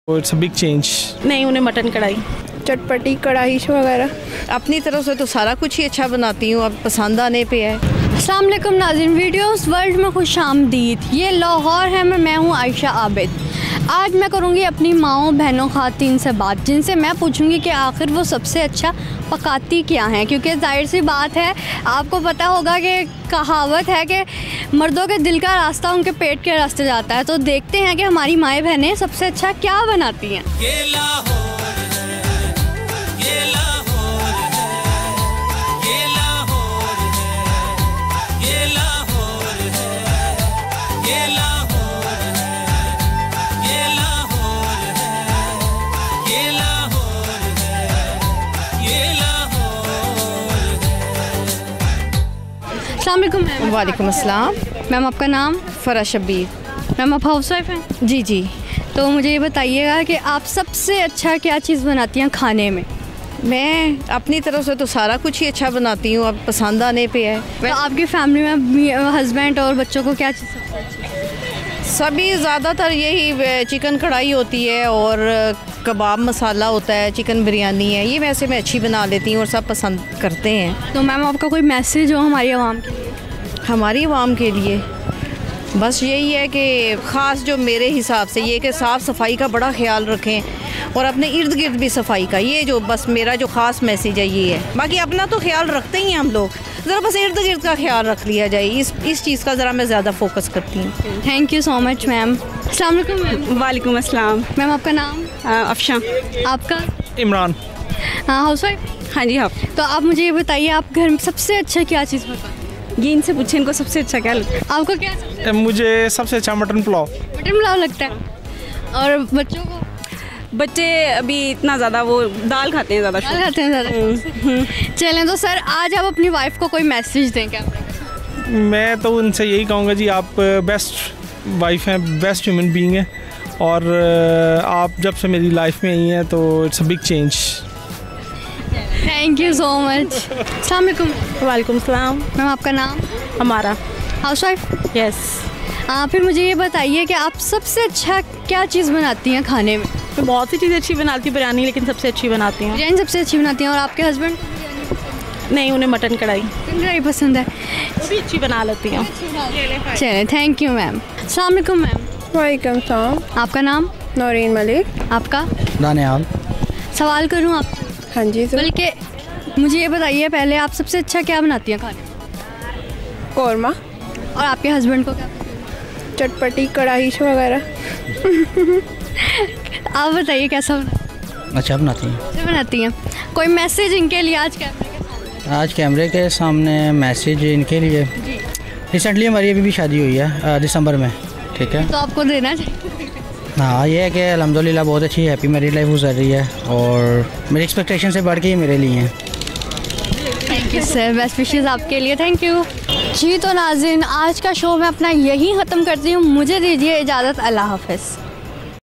It's a big change. नहीं, उन्हें mutton कढ़ाई, चटपटी कढ़ाई वगैरह। अपनी तरफ से तो सारा कुछ ही अच्छा बनाती हूँ, अब पसंद आने पे है। अस्सलाम वालेकुम नाज़रीन, वीडियोस वर्ल्ड में खुश आमदीद। ये लाहौर है, मैं हूँ आयशा आबिद। आज मैं करूँगी अपनी माओं बहनों ख़ातीन से बात, जिनसे मैं पूछूँगी कि आखिर वो सबसे अच्छा पकाती क्या हैं, क्योंकि जाहिर सी बात है, आपको पता होगा कि कहावत है कि मर्दों के दिल का रास्ता उनके पेट के रास्ते जाता है। तो देखते हैं कि हमारी माएँ बहनें सबसे अच्छा क्या बनाती हैं। अस्सलाम वालेकुम मैम। वालेकुम अस्सलाम। मैम आपका नाम? फ़रा शब्बीर। मैम आप हाउस वाइफ हैं? जी जी। तो मुझे ये बताइएगा कि आप सबसे अच्छा क्या चीज़ बनाती हैं खाने में? मैं अपनी तरफ से तो सारा कुछ ही अच्छा बनाती हूँ, अब पसंद आने पे है। तो आपकी फैमिली में हस्बैंड और बच्चों को क्या चीज़ सबसे अच्छी है? सभी ज़्यादातर यही चिकन कढ़ाई होती है और कबाब मसाला होता है, चिकन बिरयानी है, ये वैसे मैं अच्छी बना लेती हूँ और सब पसंद करते हैं। तो मैम आपका कोई मैसेज हो हमारी आवाम के लिए? हमारी आवाम के लिए बस यही है कि ख़ास जो मेरे हिसाब से ये कि साफ़ सफाई का बड़ा ख्याल रखें और अपने इर्द गिर्द भी सफाई का, ये जो बस मेरा जो ख़ास मैसेज है ये है। बाकी अपना तो ख्याल रखते ही हैं हम लोग, ज़रा बस इर्द गिर्द का ख्याल रख लिया जाए, इस चीज़ का ज़रा मैं ज़्यादा फोकस करती हूँ। Thank you so much ma'am. अस्सलाम वालेकुम मैम। वालेकुम अस्सलाम। मैम आपका नाम? अफशा। आपका? इमरान। हाँ, हाउस वाइफ? हाँ जी हाँ। तो आप मुझे ये बताइए, आप घर में सबसे अच्छा क्या चीज़ बनाते हैं? ये इनसे पूछे इनको सबसे अच्छा क्या लगता है। आपको क्या मुझे सबसे अच्छा मटन पुलाव। मटन पुलाव लगता है। और बच्चों को? बच्चे अभी इतना ज़्यादा वो दाल खाते हैं ज़्यादा। दाल खाते हैं ज़्यादा। चलें तो सर, आज आप अपनी वाइफ को कोई मैसेज दें क्या? मैं तो उनसे यही कहूँगा जी, आप बेस्ट वाइफ हैं, बेस्ट ह्यूमन बीइंग हैं और आप जब से मेरी लाइफ में आई हैं तो it's a big change. Thank you so much. अस्सलाम वालेकुम। वालेकुम सलाम। मैम आपका नाम? हमारा हाउस वाइफ? यस। फिर मुझे ये बताइए कि आप सबसे अच्छा क्या चीज़ बनाती हैं खाने में? मैं बहुत सी चीज़ें अच्छी बनाती हूँ, बिरयानी लेकिन सबसे अच्छी बनाती हूँ। बिरयानी सबसे अच्छी बनाती हैं। और आपके हस्बैंड? नहीं, उन्हें मटन कढ़ाई, कढ़ाई पसंद है। वो भी अच्छी बना लेती हूँ। चलिए, थैंक यू मैम। अस्सलाम वालेकुम मैम। वालेकुम सलाम। आपका नाम? नौरीन मलिक। आपका? दानियाल। सवाल करूँ आप? हाँ जी। बल्कि मुझे ये बताइए पहले, आप सबसे अच्छा क्या बनाती हैं खाने में? कौरमा। और आपके हस्बैंड को क्या? चटपटी कढ़ाई वगैरह। आप बताइए कैसा अच्छा बनाती हैं? अच्छा बनाती हैं। कोई मैसेज इनके लिए आज कैमरे के सामने मैसेज इनके लिए? रिसेंटली हमारी अभी भी शादी हुई है दिसंबर में, ठीक है? तो आपको देना चाहिए। हाँ, ये है कि अल्हम्दुलिल्लाह बहुत अच्छी हैप्पी मैरिड लाइफ गुजर रही है और मेरी एक्सपेक्टेशन से बढ़ के ही मेरे लिए हैं। Thank you sir, best wishes आपके लिए। थैंक यू जी। तो नाज़रीन, आज का शो मैं अपना यहीं ख़त्म करती हूँ। मुझे दीजिए इजाज़त। अल्लाह हाफ़िज़।